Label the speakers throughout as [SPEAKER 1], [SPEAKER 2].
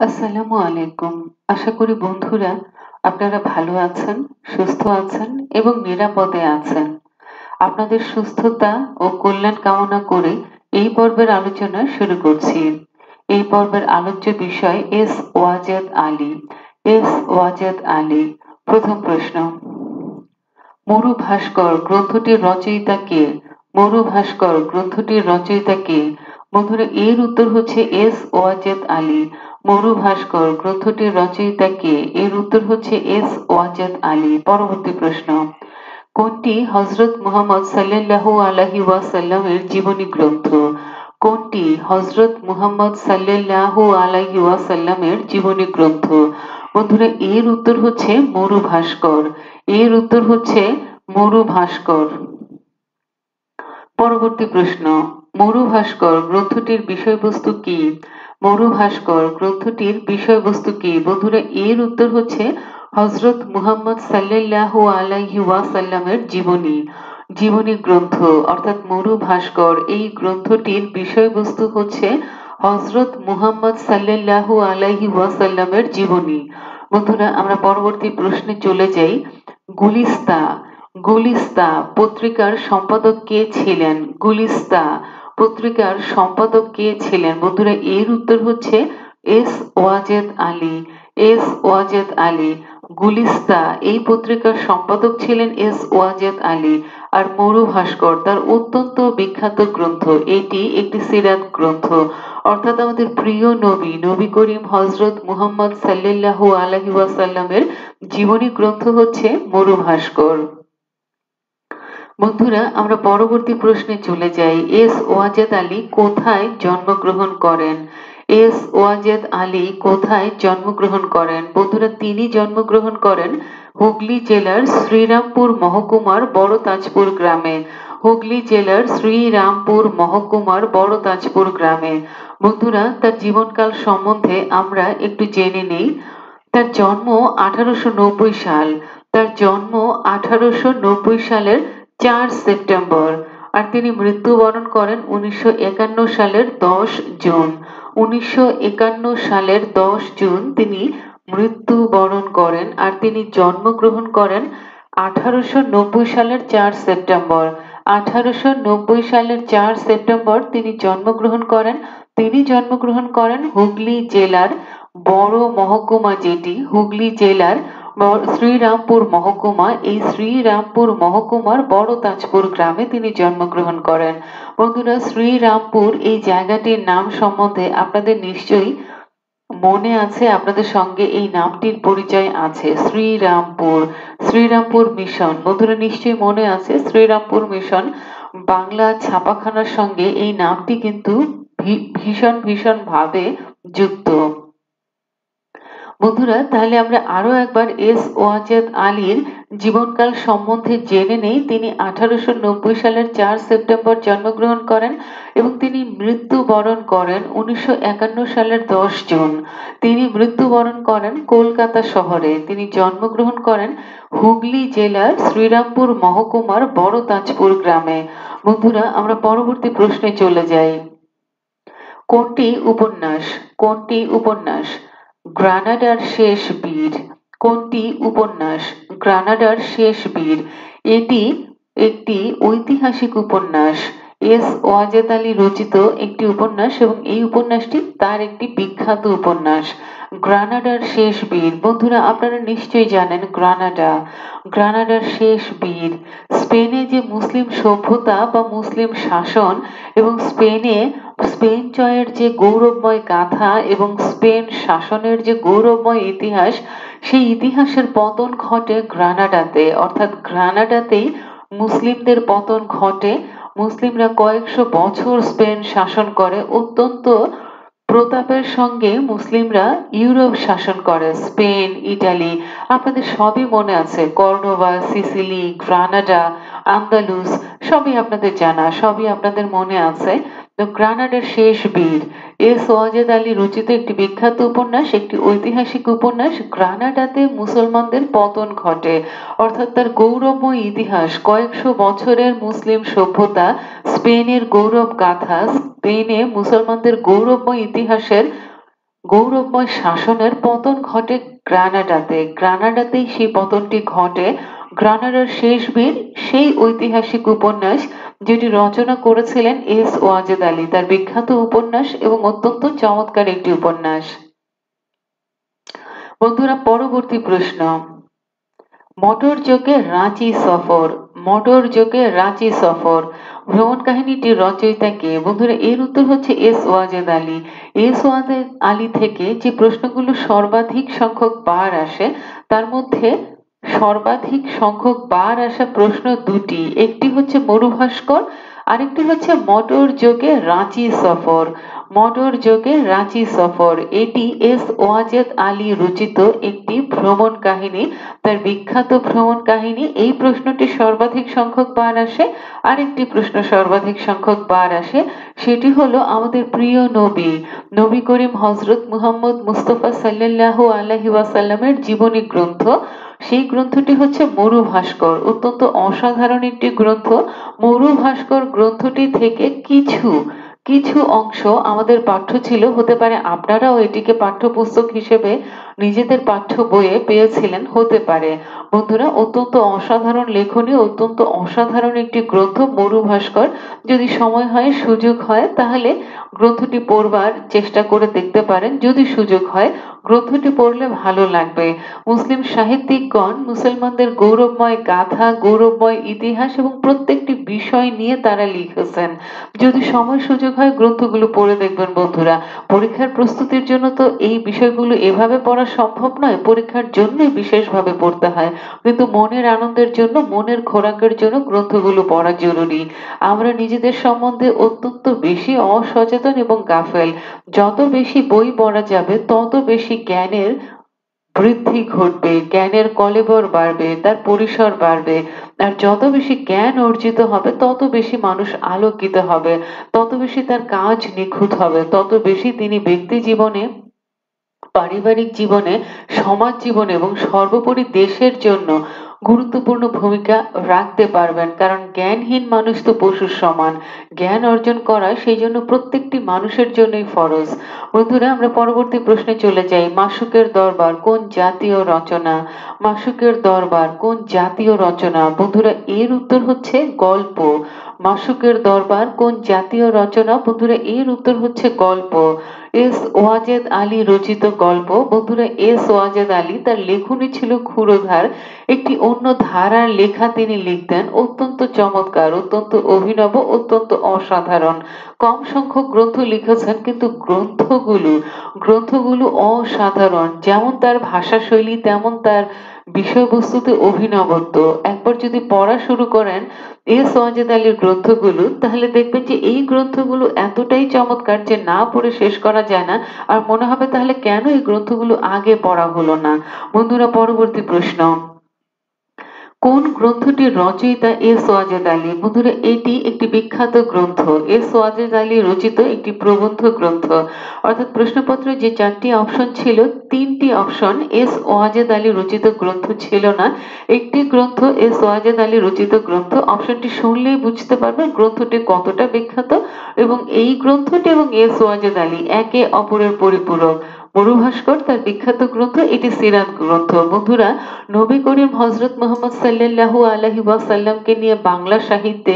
[SPEAKER 1] আসসালামু আলাইকুম। আশা করি বন্ধুরা আপনারা ভালো আছেন, সুস্থ আছেন এবং নিরাপদে আছেন। আপনাদের সুস্থতা ও কল্যাণ কামনা করে এই পর্বের আলোচনা শুরু করছি। এই পর্বের আলোচ্য বিষয় এস ওয়াজেদ আলী। এস ওয়াজেদ আলী। প্রথম প্রশ্ন, মরু ভাস্কর গ্রন্থটির রচয়িতা কে? মরু ভাস্কর গ্রন্থটির রচয়িতা কে? বন্ধুরা, এর উত্তর হচ্ছে এস ওয়াজেদ আলী। মরু ভাস্কর গ্রন্থটির রচয়িতা কে? এর উত্তর হচ্ছে এস ওয়াজেদ আলী। পরবর্তী প্রশ্ন, কোনটি হযরত মুহাম্মদ সাল্লাল্লাহু আলাইহি ওয়াসাল্লামের জীবনী গ্রন্থ? কোনটি হযরত মুহাম্মদ সাল্লাল্লাহু আলাইহি ওয়াসাল্লামের জীবনী গ্রন্থ? বন্ধুরা, এর উত্তর হচ্ছে মরু ভাস্কর। এর উত্তর হচ্ছে মরু ভাস্কর। পরবর্তী প্রশ্ন, মরু ভাস্কর গ্রন্থটির বিষয়বস্তু কি? মরু ভাস্কর গ্রন্থটির বিষয়বস্তু কি? বন্ধুরা, এর উত্তর হচ্ছে হযরত মুহাম্মদ সাল্লাল্লাহু আলাইহি ওয়াসাল্লামের জীবনী। জীবনী গ্রন্থ অর্থাৎ মরু ভাস্কর, এই গ্রন্থটির বিষয়বস্তু হচ্ছে হযরত মুহাম্মদ সাল্লাল্লাহু আলাইহি ওয়াসাল্লামের জীবনী। বন্ধুরা, আমরা পরবর্তী প্রশ্নে চলে যাই। গুলিস্তা গুলিস্তা পত্রিকার সম্পাদক কে ছিলেন? গুলিস্তা পত্রিকার সম্পাদক কে ছিলেন? বন্ধুরা, এর উত্তর হচ্ছে এস ওয়াজেদ আলী। এস ওয়াজেদ আলী। গুলিস্তা এই পত্রিকার সম্পাদক ছিলেন এস ওয়াজেদ আলী। আর মরু ভাস্কর তার অত্যন্ত বিখ্যাত গ্রন্থ। এটি একটি সিরাত গ্রন্থ, অর্থাৎ আমাদের প্রিয় নবী নবী করিম হযরত মুহাম্মদ সাল্লাল্লাহু আলাইহি ওয়াসাল্লামের জীবনী গ্রন্থ হচ্ছে মরু ভাস্কর। বন্ধুরা, আমরা পরবর্তী প্রশ্নে চলে যাই। এস ওয়াজেদ আলী কোথায় জন্মগ্রহণ করেন? এস ওয়াজেদ আলী কোথায় জন্মগ্রহণ করেন? বন্ধুরা, তিনি জন্মগ্রহণ করেন হুগলি জেলার শ্রীরামপুর মহকুমার বড় তাজপুর গ্রামে। হুগলি জেলার শ্রীরামপুর মহকুমার বড় তাজপুর গ্রামে। বন্ধুরা, তার জীবনকাল সম্বন্ধে আমরা একটু জেনে নেই। তার জন্ম 1890 সাল। তার জন্ম 1890 সালের 4 সেপ্টেম্বর। আর তিনি মৃত্যুবরণ করেন 1951 সালের 10 জুন। 1951 সালের 10 জুন তিনি মৃত্যুবরণ করেন। আর তিনি জন্মগ্রহণ করেন 1890 সালের 4 সেপ্টেম্বর। 1890 সালের 4 সেপ্টেম্বর তিনি জন্মগ্রহণ করেন। তিনি জন্মগ্রহণ করেন হুগলি জেলার বড় মহকুমা, যেটি হুগলি জেলার শ্রীরামপুর মহকুমা, এই শ্রীরামপুর মহকুমার বড় তাজপুর গ্রামে তিনি জন্মগ্রহণ করেন। বন্ধুরা, শ্রীরামপুর এই জায়গাটির নাম সম্বন্ধে আপনাদের নিশ্চয়ই মনে আছে, আপনাদের সঙ্গে এই নামটির পরিচয় আছে। শ্রীরামপুর, শ্রীরামপুর মিশন। বন্ধুরা, নিশ্চয়ই মনে আছে শ্রীরামপুর মিশন বাংলা ছাপাখানার সঙ্গে এই নামটি কিন্তু ভীষণ ভীষণ ভাবে যুক্ত। বন্ধুরা, তাহলে আমরা আরো একবার এস ওয়াজেদ আলীর জীবনকাল সম্বন্ধে জেনে নেই। তিনি 1890 সালের 4 সেপ্টেম্বর জন্মগ্রহণ করেন এবং তিনি মৃত্যুবরণ করেন 1951 সালের 10 জুন। তিনি মৃত্যুবরণ করেন কলকাতা শহরে। তিনি জন্মগ্রহণ করেন হুগলি জেলার শ্রীরামপুর মহকুমার বড় তাজপুর গ্রামে। বন্ধুরা, আমরা পরবর্তী প্রশ্নে চলে যাই। কোনটি উপন্যাস কোনটি উপন্যাস গ্রানাডার শেষ বীর? কোনটি উপন্যাস গ্রানাডার শেষ বীর? এটি একটি ঐতিহাসিক উপন্যাস। এস ওয়াজেদ আলী রচিত একটি উপন্যাস এবং এই উপন্যাসটি তার একটি বিখ্যাত উপন্যাস, গ্রানাডার শেষ বীর। বন্ধুরা, আপনারা নিশ্চয়ই জানেন গ্রানাডা, গ্রানাডার শেষ বীর। স্পেনে যে মুসলিম সভ্যতা বা মুসলিম শাসন এবং স্পেন জয়ের যে গৌরবময় গাথা এবং স্পেন শাসনের যে গৌরবময় ইতিহাস, সেই ইতিহাসের পতন ঘটে গ্রানাডাতে, অর্থাৎ গ্রানাডাতেই মুসলিমদের পতন ঘটে। মুসলিমরা কয়েকশো বছর স্পেন শাসন করে, অত্যন্ত প্রতাপের সঙ্গে মুসলিমরা ইউরোপ শাসন করে, স্পেন, ইটালি। আপনাদের সবই মনে আছে, কর্ডোবা, সিসিলি, গ্রানাডা, আন্দালুস, সবই আপনাদের জানা, সবই আপনাদের মনে আছে। তো গ্রানাডার শেষ বীর এস ওয়াজেদ আলী রচিত একটি বিখ্যাত উপন্যাস, একটি ঐতিহাসিক উপন্যাস। গ্রানাডাতে মুসলমানদের পতন ঘটে, অর্থাৎ তার গৌরবময় ইতিহাস, কয়েকশো বছরের মুসলিম সভ্যতা, স্পেনের গৌরব গাথা, স্পেনে মুসলমানদের গৌরবময় ইতিহাসের গৌরবময় শাসনের পতন ঘটে গ্রানাডাতে। গ্রানাডাতেই সেই পতনটি ঘটে। গ্রানাডার শেষ বীর সেই ঐতিহাসিক উপন্যাস যেটি রচনা করেছিলেন এস ওয়াজেদ আলী, তার বিখ্যাত উপন্যাস এবং অত্যন্ত চমৎকার একটি উপন্যাস। বন্ধুরা, পরবর্তী প্রশ্ন, মোটর যোগে রাঁচি সফর। মোটর যোগে রাঁচি সফর ভ্রমণ কাহিনীটির রচয়িতা কে? বন্ধুরা, এর উত্তর হচ্ছে এস ওয়াজেদ আলী। এস ওয়াজেদ আলী থেকে যে প্রশ্নগুলো সর্বাধিক সংখ্যক বার আসে, তার মধ্যে সর্বাধিক সংখ্যক বার আসা প্রশ্ন দুটি, একটি হচ্ছে মরুভাস্কর, আরেকটি হচ্ছে মোটর যোগে রাঁচি সফর। মোটর যোগে রাঁচি সফর এটি এস ওয়াজেদ আলী রচিত একটি ভ্রমণ কাহিনী, তার বিখ্যাত ভ্রমণ কাহিনী। এই প্রশ্নটি সর্বাধিক সংখ্যক বার আসে। আরেকটি প্রশ্ন সর্বাধিক সংখ্যক বার আসে, সেটি হলো আমাদের প্রিয় নবী, নবী করিম হযরত মুহাম্মদ মুস্তাফা সাল্লাল্লাহু আলাইহি ওয়াসাল্লামের জীবনী গ্রন্থ। সেই গ্রন্থটি হচ্ছে মরুভাস্কর, অত্যন্ত অসাধারণ একটি গ্রন্থ। মরুভাস্কর গ্রন্থটি থেকে কিছু কিছু অংশ আমাদের পাঠ্য ছিল, হতে পারে আপনারাও এটিকে পাঠ্যপুস্তক হিসেবে নিজেদের পাঠ্য বইয়ে পেয়েছিলেন, হতে পারে। বন্ধুরা, অত্যন্ত অসাধারণ লেখনী, অত্যন্ত অসাধারণ একটি গ্রন্থ মরুভাস্কর। যদি সময় হয়, সুযোগ হয়, তাহলে গ্রন্থটি পড়বার চেষ্টা করে দেখতে পারেন। যদি সুযোগ হয়, গ্রন্থটি পড়লে ভালো লাগবে। মুসলিম সাহিত্যিকগণ মুসলমানদের গৌরবময় গাথা, গৌরবময় ইতিহাস এবং প্রত্যেকটি বিষয় নিয়ে তারা লিখেছেন। যদি সময় সুযোগ হয়, গ্রন্থগুলো পড়ে দেখবেন বন্ধুরা। পরীক্ষার প্রস্তুতির জন্য তো এই বিষয়গুলো এভাবে পড়া সম্ভব নয়, পরীক্ষার জন্যই বিশেষভাবে পড়তে হয়, কিন্তু মনের আনন্দের জন্য, মনের খোরাকের জন্য গ্রন্থগুলো পড়া জরুরি। আমরা নিজেদের সম্বন্ধে অত্যন্ত বেশি অসচেতন এবং গাফেল। যত বেশি বই পড়া যাবে, তত বেশি জ্ঞানের বৃদ্ধি ঘটবে, জ্ঞানের কলেবর বাড়বে, তার পরিসর বাড়বে। আর যত বেশি জ্ঞান অর্জিত হবে, তত বেশি মানুষ আলোকিত হবে, তত বেশি তার কাজ নিখুঁত হবে, তত বেশি তিনি ব্যক্তি জীবনে, পারিবারিক জীবনে, সমাজ জীবনে এবং সর্বোপরি দেশের জন্য গুরুত্বপূর্ণ ভূমিকা রাখতে পারবেন। কারণ জ্ঞানহীন মানুষ তো পশুর সমান। জ্ঞান অর্জন করা সেই জন্য প্রত্যেকটি মানুষের জন্যই ফরজ। বন্ধুরা, আমরা পরবর্তী প্রশ্নে চলে যাই। মাসুকের দরবার কোন জাতীয় রচনা? মাসুকের দরবার কোন জাতীয় রচনা? বন্ধুরা, এর উত্তর হচ্ছে গল্প। মাসুকের দরবার কোন জাতীয় রচনা? বন্ধুরা, এর উত্তর হচ্ছে গল্প। এস ওয়াজেদ আলী রচিত গল্প। বন্ধুরা, এস ওয়াজেদ আলী, তার লেখনী ছিল ক্ষুরধার, একটি অন্য ধারার লেখা তিনি লিখতেন, অত্যন্ত চমৎকার, অত্যন্ত অভিনব, অত্যন্ত অসাধারণ। কম সংখ্যক গ্রন্থ লিখেছেন, কিন্তু গ্রন্থগুলো অসাধারণ। যেমন তার ভাষাশৈলী, তেমন তার বিষয়বস্তুতে অভিনবত্ব। একবার যদি পড়া শুরু করেন এস ওয়াজেদ আলীর গ্রন্থগুলো, তাহলে দেখবেন যে এই গ্রন্থগুলো এতটাই চমৎকার যে না পড়ে শেষ করা যায় না। আর মনে হবে তাহলে কেন এই গ্রন্থগুলো আগে পড়া হলো না। বন্ধুরা, পরবর্তী প্রশ্ন, কোন গ্রন্থটির রচয়িতা এস ওয়াজেদ আলী? বন্ধুরা, এটি একটি বিখ্যাত গ্রন্থ, এস ওয়াজেদ আলী রচিত একটি প্রবন্ধ গ্রন্থ। অর্থাৎ প্রশ্নপত্রে যে 4টি অপশন ছিল, 3টি অপশন এস ওয়াজেদ আলী রচিত গ্রন্থ ছিল না। একটি গ্রন্থ এস ওয়াজেদ আলী রচিত গ্রন্থ। অপশনটি শুনলেই বুঝতে পারবেন গ্রন্থটি কতটা বিখ্যাত, এবং এই গ্রন্থটি এবং এস ওয়াজেদ আলী একে অপরের পরিপূরক। মরুভাস্কর তার বিখ্যাত গ্রন্থ, এটি সিরাত গ্রন্থ। বন্ধুরা, নবী করিম হযরত মুহাম্মদ সাল্লাল্লাহু আলাইহি ওয়াসাল্লামকে নিয়ে বাংলা সাহিত্যে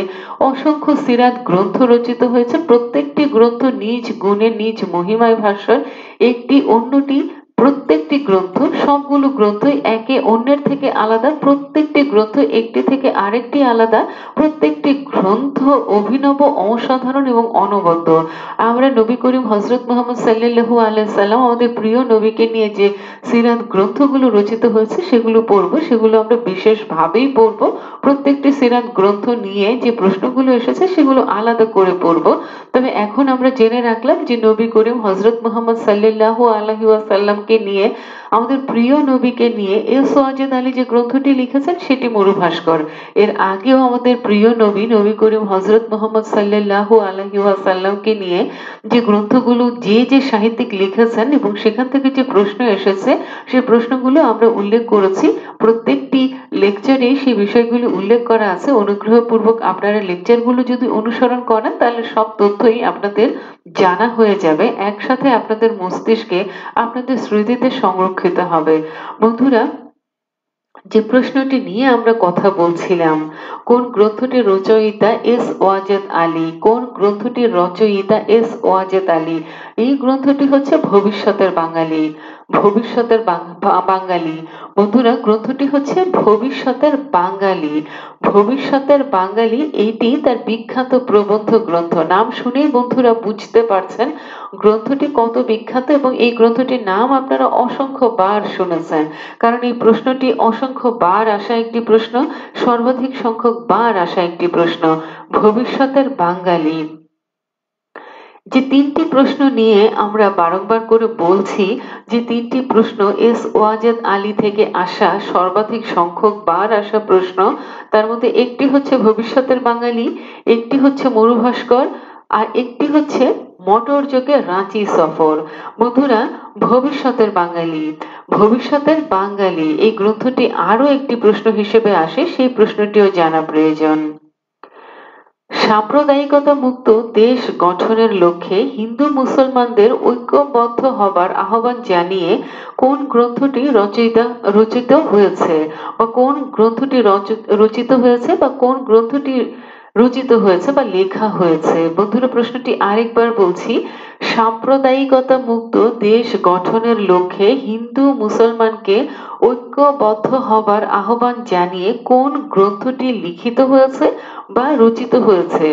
[SPEAKER 1] অসংখ্য সিরাত গ্রন্থ রচিত হয়েছে। প্রত্যেকটি গ্রন্থ নিজ গুণে, নিজ মহিমায় ভাস্বর, একটি অন্যটি, প্রত্যেকটি গ্রন্থ, সবগুলো গ্রন্থই একে অন্যের থেকে আলাদা, প্রত্যেকটি গ্রন্থ একটি থেকে আরেকটি আলাদা, প্রত্যেকটি গ্রন্থ অভিনব, অসাধারণ এবং অনবদ্য। আমরা নবী করিম হযরত মুহাম্মদ সাল্লাল্লাহু আলাইহি সাল্লাম, আমাদের প্রিয় নবীকে নিয়ে যে সিরাত গ্রন্থগুলো রচিত হয়েছে সেগুলো পড়বো, সেগুলো আমরা বিশেষভাবেই পড়বো। প্রত্যেকটি সিরাত গ্রন্থ নিয়ে যে প্রশ্নগুলো এসেছে সেগুলো আলাদা করে পড়বো। তবে এখন আমরা জেনে রাখলাম যে নবী করিম হযরত মুহাম্মদ সাল্লাল্লাহু আলাইহি ওয়াসাল্লামকে নিয়ে, আমাদের প্রিয় নবীকে নিয়ে এস ওয়াজেদ আলী যে গ্রন্থটি লিখেছেন সেটি মরুভাস্কর। এর আগেও আমাদের প্রিয় নবী, নবী করিম হযরত মুহাম্মদ সাল্লাল্লাহু আলাইহি ওয়াসাল্লামকে নিয়ে যে গ্রন্থগুলো যে সাহিত্যিক লিখেছেন এবং সেখান থেকে যে প্রশ্ন এসেছে, সেই প্রশ্নগুলো আমরা উল্লেখ করেছি। প্রত্যেকটি লেকচারে সেই বিষয়গুলি উল্লেখ করা আছে। অনুগ্রহপূর্বক আপনারা লেকচারগুলো যদি অনুসরণ করেন তাহলে সব তথ্যই আপনাদের জানা হয়ে যাবে, একসাথে আপনাদের মস্তিষ্কে আপনাদের স্মৃতিতে সংরক্ষিত হবে। বন্ধুরা, যে প্রশ্নটি নিয়ে আমরা কথা বলছিলাম, কোন গ্রন্থটির রচয়িতা এস ওয়াজেদ আলী, কোন গ্রন্থটির রচয়িতা এস ওয়াজেদ আলী? এই গ্রন্থটি হচ্ছে ভবিষ্যতের বাঙালি। ভবিষ্যতের বাঙালি। বন্ধুরা, গ্রন্থটি হচ্ছে ভবিষ্যতের বাঙালি। ভবিষ্যতের বাঙালি এইটি তার বিখ্যাত প্রবন্ধ গ্রন্থ। নাম শুনেই বন্ধুরা বুঝতে পারছেন গ্রন্থটি কত বিখ্যাত, এবং এই গ্রন্থটির নাম আপনারা অসংখ্য বার শুনেছেন, কারণ এই প্রশ্নটি অসংখ্য বার আসা একটি প্রশ্ন, সর্বাধিক সংখ্যক বার আসা একটি প্রশ্ন। ভবিষ্যতের বাঙালি। যে তিনটি প্রশ্ন নিয়ে আমরা বারংবার করে বলছি, যে তিনটি প্রশ্ন এস ওয়াজেদ আলী থেকে আসা সর্বাধিক সংখ্যক বার আসা প্রশ্ন, তার মধ্যে একটি হচ্ছে ভবিষ্যতের বাঙালি, একটি হচ্ছে মরুভাস্কর, আর একটি হচ্ছে মোটর যোগে রাঁচি সফর। বন্ধুরা, ভবিষ্যতের বাঙালি, ভবিষ্যতের বাঙালি এই গ্রন্থটি আরো একটি প্রশ্ন হিসেবে আসে, সেই প্রশ্নটিও জানা প্রয়োজন। সাম্প্রদায়িকতা মুক্ত দেশ গঠনের লক্ষ্যে হিন্দু মুসলমানদের ঐক্যবদ্ধ হবার আহ্বান জানিয়ে কোন গ্রন্থটি রচিত হয়েছে, বা কোন গ্রন্থটি রচিত হয়েছে, বা কোন গ্রন্থটি রচিত হয়েছে বা লেখা হয়েছে? বন্ধুরা, প্রশ্নটি আরেকবার বলছি। সাম্প্রদায়িকতা মুক্ত দেশ গঠনের লক্ষ্যে হিন্দু মুসলমানকে ঐক্যবদ্ধ হবার আহ্বান জানিয়ে কোন গ্রন্থটি লিখিত হয়েছে বা রচিত হয়েছে?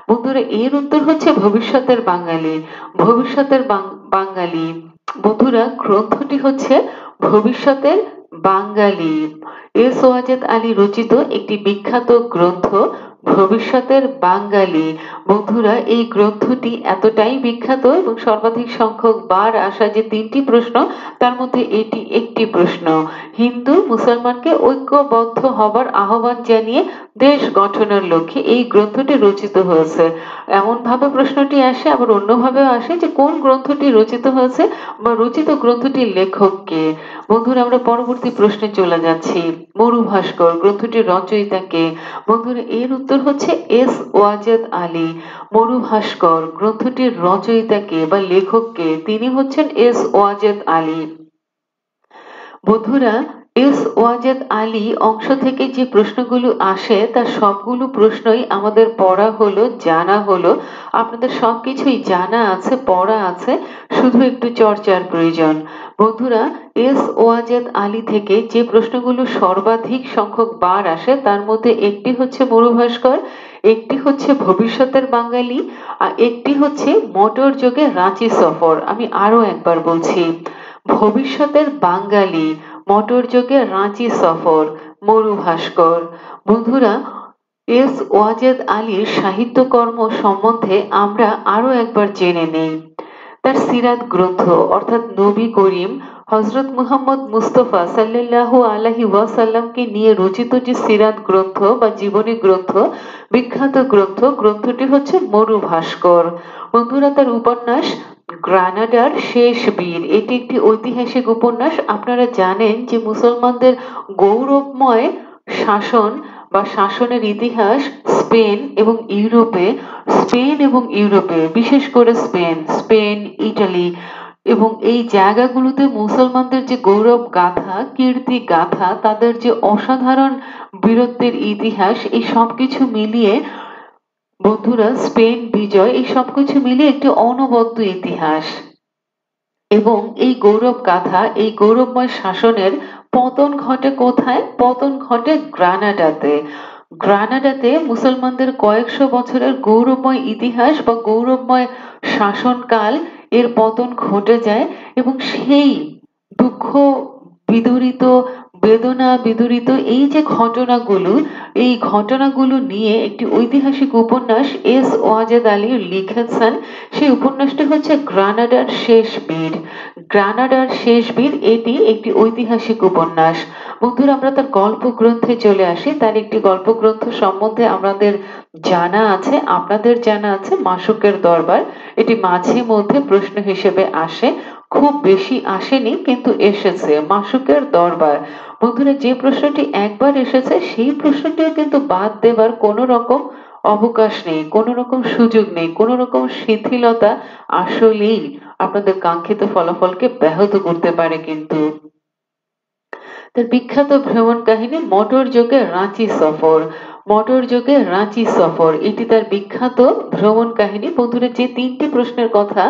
[SPEAKER 1] বন্ধুরা, এর উত্তর হচ্ছে ভবিষ্যতের বাঙালি। ভবিষ্যতের বাঙালি। বন্ধুরা, গ্রন্থটি হচ্ছে ভবিষ্যতের বাঙালি। এস ওয়াজেদ আলী রচিত একটি বিখ্যাত গ্রন্থ ভবিষ্যতের বাঙালি। বন্ধুরা, এই গ্রন্থটি এতটাই বিখ্যাত এবং সর্বাধিক সংখ্যক বার আসা যে তিনটি প্রশ্ন, তার মধ্যে এটি একটি প্রশ্ন। হিন্দু মুসলমানকে ঐক্যবদ্ধ হবার আহ্বান জানিয়ে দেশ গঠনের লক্ষ্যে এই গ্রন্থটি রচিত হয়েছে। এমন ভাবে প্রশ্নটি আসে, আবার অন্যভাবেও আসে যে কোন গ্রন্থটি রচিত হয়েছে বা রচিত গ্রন্থটির লেখক কে? বন্ধুরা, আমরা পরবর্তী প্রশ্নে চলে যাচ্ছি। মরুভাস্কর গ্রন্থটির রচয়িতা কে? বন্ধুরা, এর উত্তর হচ্ছে এস ওয়াজেদ আলী। মরুভাস্কর গ্রন্থটির রচয়িতা কে বা লেখক কে? তিনি হচ্ছেন এস ওয়াজেদ আলী। বন্ধুরা, এস ওয়াজেদ আলী অংশ থেকে যে প্রশ্নগুলো আসে তার সবগুলো প্রশ্নই আমাদের পড়া হলো, জানা হলো। আপনাদের সবকিছুই জানা আছে, পড়া আছে, শুধু একটু চর্চার প্রয়োজন। বন্ধুরা, এস ওয়াজেদ আলী থেকে যে প্রশ্নগুলো সর্বাধিক সংখ্যক বার আসে তার মধ্যে একটি হচ্ছে মরুভাস্কর, একটি হচ্ছে ভবিষ্যতের বাঙালি, আর একটি হচ্ছে মোটর যোগে রাঁচি সফর। আমি আরো একবার বলছি, ভবিষ্যতের বাঙালি, মোটর যোগে রাঁচি সফর, মরুভাস্কর। বন্ধুরা, এস ওয়াজেদ আলীর সাহিত্যকর্ম সম্বন্ধে আমরা আরো একবার জেনে নেই। তার সিরাত গ্রন্থ, অর্থাৎ নবী করিম হযরত মুহাম্মদ মুস্তাফা সাল্লাল্লাহু আলাইহি ওয়াসাল্লামকে নিয়ে রচিত যে সিরাত গ্রন্থ বা জীবনী গ্রন্থ, বিখ্যাত গ্রন্থ, গ্রন্থটি হচ্ছে মরুভাস্কর। বন্ধুরা, তার উপন্যাস গ্রানাডার শেষ বীর, এটি একটি ঐতিহাসিক উপন্যাস। আপনারা জানেন যে মুসলমানদের গৌরবময় শাসন বা শাসনের ইতিহাস স্পেন এবং ইউরোপে, বিশেষ করে স্পেন, ইটালি এবং এই জায়গাগুলোতে মুসলমানদের যে গৌরব গাথা, কীর্তি গাথা, তাদের যে অসাধারণ বীরত্বের ইতিহাস, এই সবকিছু মিলিয়ে বন্ধুরা, স্পেন বিজয়, এই সবকিছু মিলিয়ে একটি অনবদ্য ইতিহাস। এবং এই গৌরব গাথা, এই গৌরবময় শাসনের পতন ঘটে কোথায়? পতন ঘটে গ্রানাডাতে। গ্রানাডাতে মুসলমানদের কয়েকশো বছরের গৌরবময় ইতিহাস বা গৌরবময় শাসনকাল, এর পতন ঘটে যায়, এবং সেই দুঃখ বিদরিত, বেদনা বিদরিত এই যে ঘটনাগুলো, এই ঘটনাগুলো নিয়ে একটি ঐতিহাসিক উপন্যাস এস ওয়াজেদ আলী লিখেছেন। সেই উপন্যাসটি হচ্ছে গ্রানাডার শেষ বীর। গ্রানাডার শেষ বীর, এটি একটি ঐতিহাসিক উপন্যাস। বন্ধুরা, আমরা তার গল্প গ্রন্থে চলে আসি। তার একটি গল্প গ্রন্থ সম্বন্ধে আমাদের জানা আছে, আপনাদের জানা আছে, মাসুকের দরবার। এটি মাঝে মধ্যে প্রশ্ন হিসেবে আসে। খুব বেশি আসেনি কিন্তু এসেছে, মাসুকের দরবার। বন্ধুরা, যে প্রশ্নটি একবার এসেছে সেই প্রশ্নটিও কিন্তু বাদ দেবার কোনো রকম অবকাশ নেই, কোনো রকম সুযোগ নেই, কোনো রকম শিথিলতা আসলেই আপনাদের কাঙ্ক্ষিত ফলাফলকে ব্যাহত করতে পারে। কিন্তু তার বিখ্যাত ভ্রমণ কাহিনী মোটর যোগে রাঁচি সফর। মোটর যোগে রাঁচি সফর এটি তার বিখ্যাত ভ্রমণ কাহিনী। বন্ধুরা, যে তিনটি প্রশ্নের কথা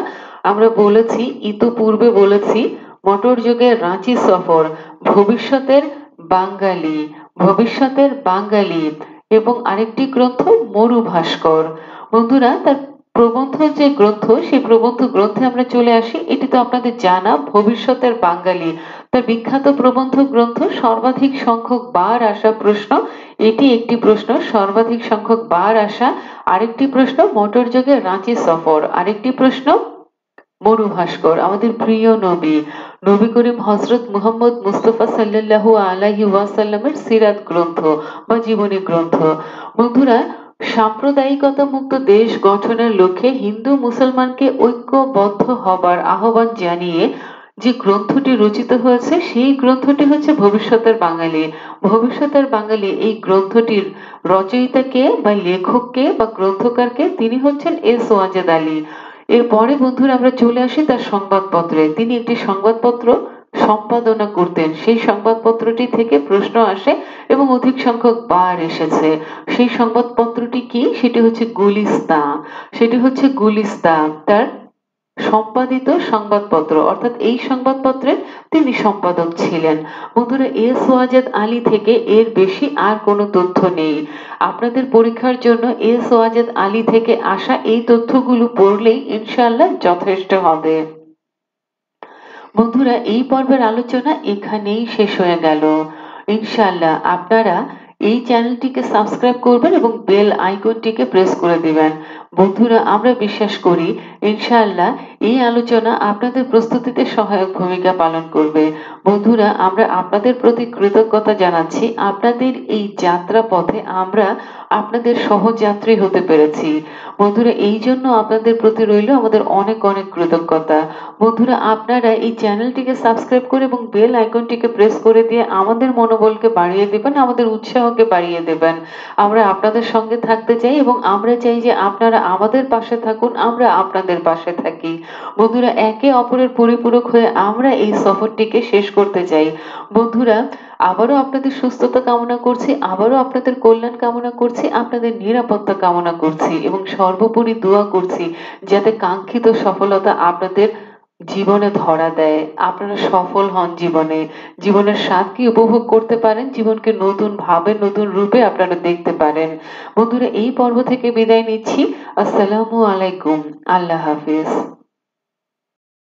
[SPEAKER 1] আমরা বলেছি, ইতোপূর্বে বলেছি, মোটর যোগে রাঁচি সফর, ভবিষ্যতের বাঙালি, ভবিষ্যতের বাঙালি এবং আরেকটি গ্রন্থ মরু ভাস্কর। বন্ধুরা, তার প্রবন্ধ যে গ্রন্থ, সেই প্রবন্ধ গ্রন্থে আমরা চলে আসি। এটি তো আপনাদের জানা, ভবিষ্যতের বাঙালি তার বিখ্যাত প্রবন্ধ গ্রন্থ। সর্বাধিক সংখ্যক বার আসা প্রশ্ন এটি একটি প্রশ্ন, সর্বাধিক সংখ্যক বার আসা। আরেকটি প্রশ্ন মোটর যোগে রাঁচি সফর, আরেকটি প্রশ্ন মরু ভাস্কর। আমাদের প্রিয় নবী, নবী করিম হজরত মুহাম্মদ মুস্তফা সাল্লাল্লাহু আলাইহি ওয়াসাল্লামের সিরাত গ্রন্থ বা জীবনী গ্রন্থ। বন্ধুরা, সাম্প্রদায়িকতা মুক্ত দেশ গঠনের লক্ষ্যে হিন্দু মুসলমানকে ঐক্যবদ্ধ হবার আহ্বান জানিয়ে যে গ্রন্থটি রচিত হয়েছে, সেই গ্রন্থটি হচ্ছে ভবিষ্যতের বাঙালি। ভবিষ্যতের বাঙালি এই গ্রন্থটির রচয়িতাকে বা লেখককে বা গ্রন্থকারকে, তিনি হচ্ছেন এস ওয়াজেদ আলী। এরপরে বন্ধুরা আমরা চলে আসি তার সংবাদপত্রে। তিনি একটি সংবাদপত্র সম্পাদনা করতেন, সেই সংবাদপত্রটি থেকে প্রশ্ন আসে এবং অধিক সংখ্যক বার এসেছে। সেই সংবাদপত্রটি কি? সেটি হচ্ছে গুলিস্তা, সেটি হচ্ছে গুলিস্তা, তার সম্পাদিত সংবাদপত্র, অর্থাৎ এই সংবাদপত্রের তিনি সম্পাদক ছিলেন। বন্ধুরা, এস ওয়াজেদ আলী থেকে এর বেশি আর কোনো তথ্য নেই। আপনাদের পরীক্ষার জন্য এস ওয়াজেদ আলী থেকে আসা এই তথ্যগুলো পড়লেই ইনশাআল্লাহ যথেষ্ট হবে। বন্ধুরা, এই পর্বের আলোচনা এখানেই শেষ হয়ে গেল। ইনশাআল্লাহ আপনারা এই চ্যানেলটিকে সাবস্ক্রাইব করবেন এবং বেল আইকনটিকে প্রেস করে দিবেন। বন্ধুরা, আমরা বিশ্বাস করি ইনশাআল্লাহ এই আলোচনা আপনাদের প্রস্তুতিতে সহায়ক ভূমিকা পালন করবে। বন্ধুরা, আমরা আপনাদের প্রতি কৃতজ্ঞতা জানাচ্ছি। আপনাদের এই যাত্রা পথে আমরা আপনাদের সহযাত্রী হতে পেরেছি। বন্ধুরা, এই জন্য আপনাদের প্রতি রইল আমাদের অনেক অনেক কৃতজ্ঞতা। বন্ধুরা, আপনারা এই চ্যানেলটিকে সাবস্ক্রাইব করে এবং বেল আইকনটিকে প্রেস করে দিয়ে আমাদের মনোবলকে বাড়িয়ে দেবেন, আমাদের উৎসাহকে বাড়িয়ে দেবেন। আমরা আপনাদের সঙ্গে থাকতে চাই এবং আমরা চাই যে আপনারা আমাদের পাশে থাকুন, আমরা আপনাদের পাশে থাকি। বন্ধুরা, একে অপরের পরিপূরক হয়ে আমরা এই সফরটিকে শেষ করতে চাই। বন্ধুরা, আবারও আপনাদের সুস্থতা কামনা করছি, আবারও আপনাদের কল্যাণ কামনা করছি, আপনাদের নিরাপত্তা কামনা করছি এবং সর্বোপরি দোয়া করছি যাতে কাঙ্ক্ষিত সফলতা আপনাদের জীবনে ধরা দেয়, আপনারা সফল হন জীবনে, জীবনের স্বাদকে উপভোগ করতে পারেন, জীবনকে নতুন ভাবে নতুন রূপে আপনারা দেখতে পারেন। বন্ধুরা, এই পর্ব থেকে বিদায় নিচ্ছি। আসসালামু আলাইকুম, আল্লাহ হাফিজ।